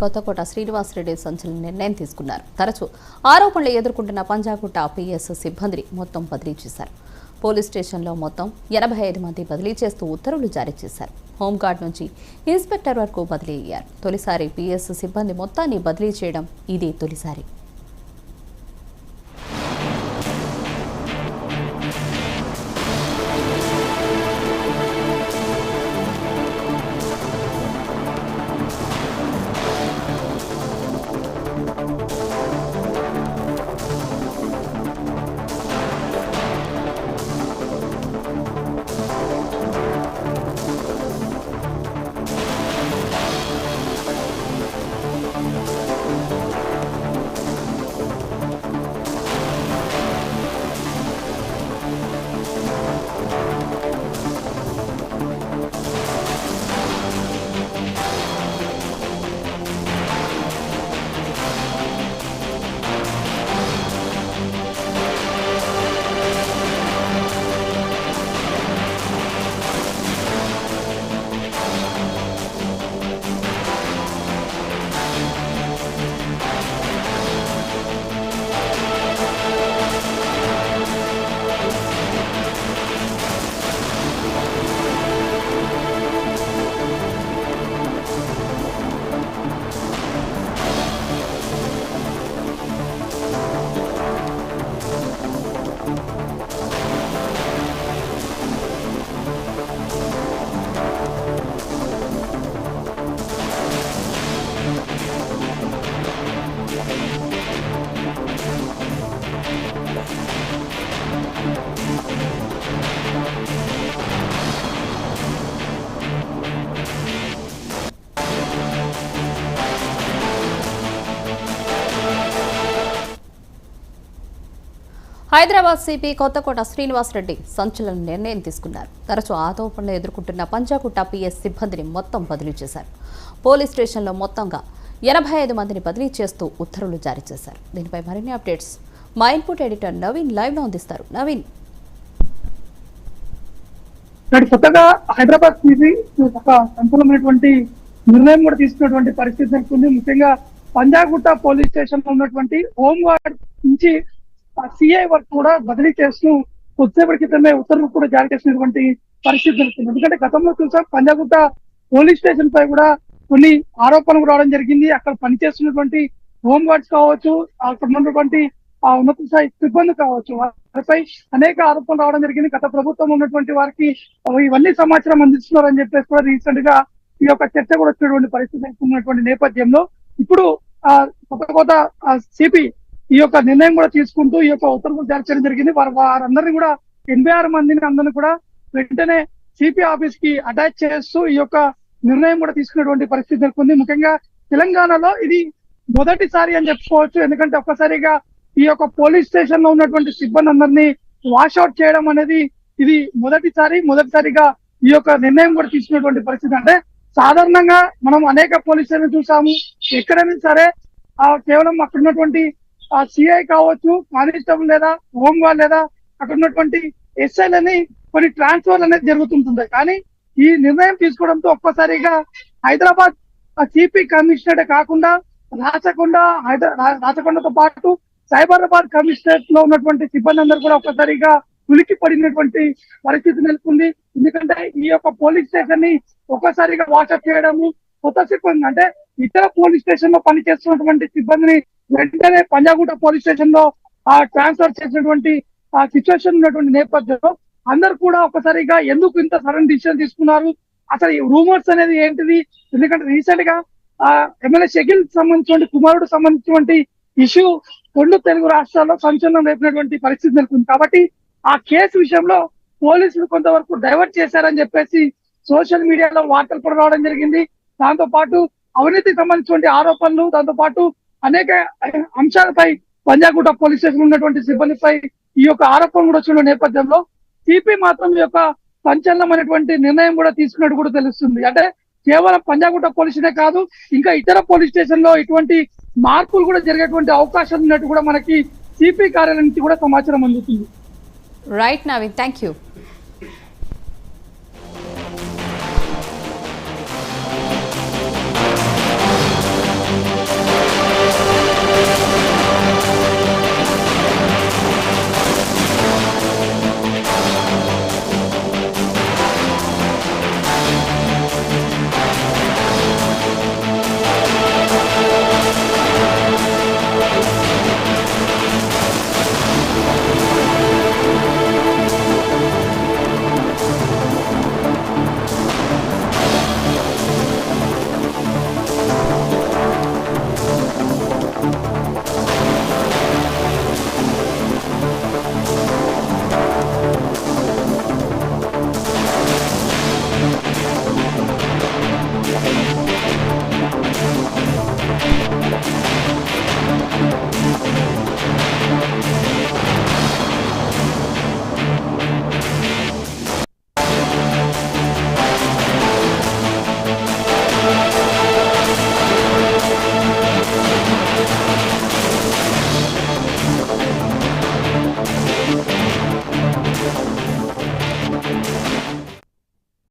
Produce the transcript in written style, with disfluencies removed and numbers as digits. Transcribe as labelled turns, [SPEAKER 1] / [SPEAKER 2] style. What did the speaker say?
[SPEAKER 1] కొత్తకోట శ్రీనివాసరెడ్డి సంచలన నిర్ణయం తీసుకున్నారు. తరచూ ఆరోపణలు ఎదుర్కొంటున్న పంజాగుట్ట పిఎస్ సిబ్బందిని మొత్తం బదిలీ చేశారు. పోలీస్ స్టేషన్లో మొత్తం 85 మంది బదిలీ చేస్తూ ఉత్తర్వులు జారీ చేశారు. హోంగార్డ్ నుంచి ఇన్స్పెక్టర్ వరకు బదిలీ అయ్యారు. తొలిసారి పిఎస్ సిబ్బంది మొత్తాన్ని బదిలీ చేయడం ఇది తొలిసారి. హైదరాబాద్ సిపి కొత్తకోట శ్రీనివాసరెడ్డి సంచలన నిర్ణయం తీసుకున్నారు. తరచూ ఆరోపణలు ఎదుర్కొంటున్న పంజాగుట్ట పిఎస్ సిబ్బందిని మొత్తం బదిలీ చేశారు. పోలీస్ స్టేషన్లో మొత్తంగా 85 మందిని బదిలీ చేస్తూ ఉత్తర్వులు జారీ చేశారు. దీనిపై మరిన్ని అప్డేట్స్ మా ఇన్పుట్ ఎడిటర్ నవీన్ లైవ్ లో అందిస్తారు. నవీన్,
[SPEAKER 2] కొత్తగా హైదరాబాద్ సిపి ఒక సంచలనమైనటువంటి నిర్ణయం కూడా తీసుకున్నటువంటి పరిస్థితి నెలకొంది. ముఖ్యంగా పంజాగుట్ట పోలీస్ స్టేషన్ లో ఉన్నటువంటి హోంగార్డ్ నుంచి సిఐ వరకు కూడా బదిలీ చేస్తూ కొద్దిసేపటి క్రితమే ఉత్తర్వులు కూడా జారీ చేసినటువంటి పరిస్థితి నెలకొంది. ఎందుకంటే గతంలో చూసాం పంజాగుట్ట పోలీస్ స్టేషన్ పై కూడా కొన్ని ఆరోపణలు రావడం జరిగింది. అక్కడ పనిచేస్తున్నటువంటి హోంగార్డ్స్ కావచ్చు, అక్కడ ఉన్నటువంటి ఉన్నత స్థాయి సిబ్బంది కావచ్చు, వారిపై అనేక ఆరోపణలు రావడం జరిగింది. గత ప్రభుత్వం ఉన్నటువంటి వారికి ఇవన్నీ సమాచారం అందిస్తున్నారని చెప్పేసి కూడా రీసెంట్ గా ఈ యొక్క చర్చ కూడా వచ్చినటువంటి పరిస్థితి ఉన్నటువంటి నేపథ్యంలో ఇప్పుడు కొత్త సిపి ఈ యొక్క నిర్ణయం కూడా తీసుకుంటూ ఈ యొక్క ఉత్తర్వులు జారీ చేయడం జరిగింది. వారందరినీ కూడా 86 మందిని అందరినీ కూడా వెంటనే సిపి ఆఫీస్ కి అటాచ్ చేస్తూ ఈ యొక్క నిర్ణయం కూడా తీసుకున్నటువంటి పరిస్థితి నెలకొంది. ముఖ్యంగా తెలంగాణలో ఇది మొదటిసారి అని చెప్పుకోవచ్చు. ఎందుకంటే ఒక్కసారిగా ఈ యొక్క పోలీస్ స్టేషన్ లో ఉన్నటువంటి సిబ్బంది అందరినీ వాషౌట్ చేయడం అనేది ఇది మొదటిసారిగా ఈ యొక్క నిర్ణయం కూడా తీసుకున్నటువంటి పరిస్థితి. అంటే సాధారణంగా మనం అనేక పోలీస్ స్టేషన్ చూసాము. ఎక్కడైనా సరే కేవలం అక్కడ ఉన్నటువంటి సిఐ కావచ్చు, కానిస్టేబుల్ లేదా హోంగార్డ్ లేదా అక్కడ ఉన్నటువంటి ఎస్ఐలని కొన్ని ట్రాన్స్ఫర్ అనేది జరుగుతుంటుంది. కానీ ఈ నిర్ణయం తీసుకోవడంతో ఒక్కసారిగా హైదరాబాద్ సిపి కమిషనర్ కాకుండా రాచకొండతో పాటు సైబరాబాద్ కమిషనరేట్ లో ఉన్నటువంటి సిబ్బంది అందరూ కూడా ఒక్కసారిగా ఉలికి పడినటువంటి పరిస్థితి నెలకొంది. ఎందుకంటే ఈ యొక్క పోలీస్ స్టేషన్ ని ఒక్కసారిగా వాషప్ చేయడము, కొత్త సిబ్బంది అంటే ఇతర పోలీస్ స్టేషన్ లో పనిచేస్తున్నటువంటి సిబ్బందిని వెంటనే పంజాగుట్ట పోలీస్ స్టేషన్ లో ట్రాన్స్ఫర్ చేసినటువంటి సిచ్యువేషన్ ఉన్నటువంటి నేపథ్యంలో అందరు కూడా ఒకసారిగా ఎందుకు ఇంత సడన్ డిసిషన్ తీసుకున్నారు, అసలు ఈ రూమర్స్ అనేది ఏంటిది? ఎందుకంటే రీసెంట్ గా ఎమ్మెల్యే షకీల్ సంబంధించిన కుమారుడు సంబంధించినటువంటి ఇష్యూ 2 తెలుగు రాష్ట్రాల్లో సంచలనం రేపినటువంటి పరిస్థితి నెలకొంది. కాబట్టి ఆ కేసు విషయంలో పోలీసులు కొంతవరకు డైవర్ట్ చేశారని చెప్పేసి సోషల్ మీడియాలో వార్తలు కూడా రావడం జరిగింది. దాంతో పాటు అవినీతికి సంబంధించిన ఆరోపణలు, దాంతో పాటు అనేక అంశాలపై పంజాగుట్ట పోలీస్ స్టేషన్ ఉన్నటువంటి సిబ్బందిపై ఈ యొక్క ఆరోపణలు కూడా వచ్చిన నేపథ్యంలో సిపి మాత్రం ఈ యొక్క సంచలనమైనటువంటి నిర్ణయం కూడా తీసుకున్నట్టు కూడా తెలుస్తుంది. అంటే కేవలం పంజాగుట్ట పోలీసునే కాదు, ఇంకా ఇతర పోలీస్ స్టేషన్ లో ఇటువంటి మార్పులు కూడా జరిగేటువంటి అవకాశం ఉన్నట్టు కూడా మనకి సిపి కార్యాలయం నుంచి కూడా సమాచారం అందుతుంది.
[SPEAKER 1] Right Naveen, thank you.